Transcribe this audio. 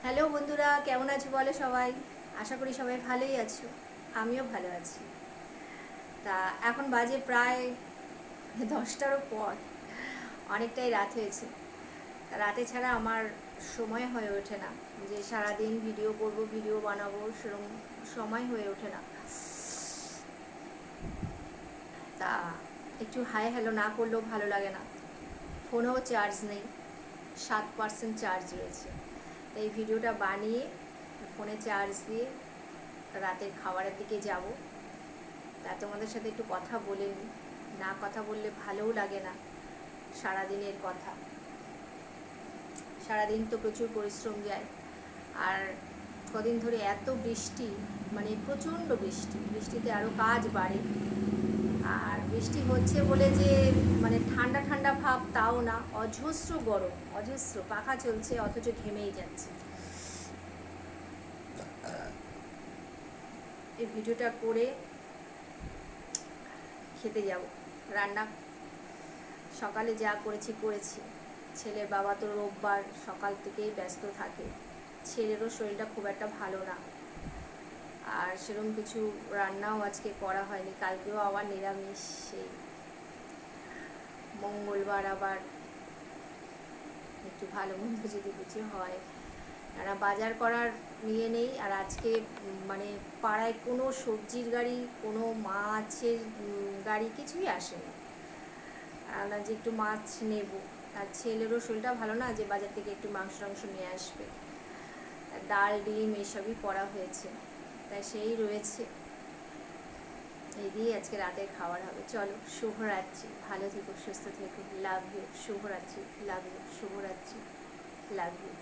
Hello বন্ধুরা, কেমন আছো বলো সবাই। আশা করি সবাই ভালোই আছো, আমিও ভালো আছি। তা এখন বাজে প্রায় 10টারও পর, অনেকটাই রাত হয়েছে। তা রাতে ছাড়া আমার সময় হয়ে ওঠে না যে সারাদিন ভিডিও করব, ভিডিও বানাবো, সেরকম সময় হয়ে ওঠে না। তা একটু হাই হ্যালো না করলেও ভালো লাগে না। ফোনেও চার্জ নেই, 7% চার্জ রয়েছে। এই ভিডিওটা বানিয়ে ফোনে চার্জ দিয়ে রাতের খাবারের দিকে যাব। তা তোমাদের সাথে একটু কথা বলে নিই, না কথা বললে ভালোও লাগে না। সারাদিনের কথা, সারাদিন তো প্রচুর পরিশ্রম যায়। আর কদিন ধরে এত বৃষ্টি, মানে প্রচণ্ড বৃষ্টি, বৃষ্টিতে আরও কাজ বাড়ে। আর বৃষ্টি হচ্ছে বলে যে মানে ঠান্ডা ঠান্ডা ভাব তাও না, অজস্র গরম, অজস্র পাখা চলছে অথচ ঘেমেই যাচ্ছে। এই ভিডিওটা করে খেতে যাব। রান্না সকালে যা করেছি করেছি। ছেলের বাবা তো রোববার সকাল থেকেই ব্যস্ত থাকে, ছেলেরও শরীরটা খুব একটা ভালো না। আর সেরকম কিছু রান্নাও আজকে করা হয়নি, কালকেও আবার নিরামিষ। সেই মঙ্গলবার আবার একটু ভালো মন্দ যদি কিছু হয়। আর বাজার করার নিয়ে নেই। আর আজকে মানে পাড়ায় কোনো সবজির গাড়ি, কোনো মাছের গাড়ি কিছুই আসেনি। আর যে একটু মাছ নেব, আর ছেলেরও শরীরটা ভালো না যে বাজার থেকে একটু মাংস টাংস নিয়ে আসবে। ডাল ডিম এসবই করা হয়েছে, তাই সেই রয়েছে। এই দিয়ে আজকে রাতের খাবার হবে। চলো, শুভরাত্রি, ভালো থেকো, সুস্থ থেকো, লাভ ইউ, শুভরাত্রি, লাভ ইউ, শুভরাত্রি, লাভ ইউ।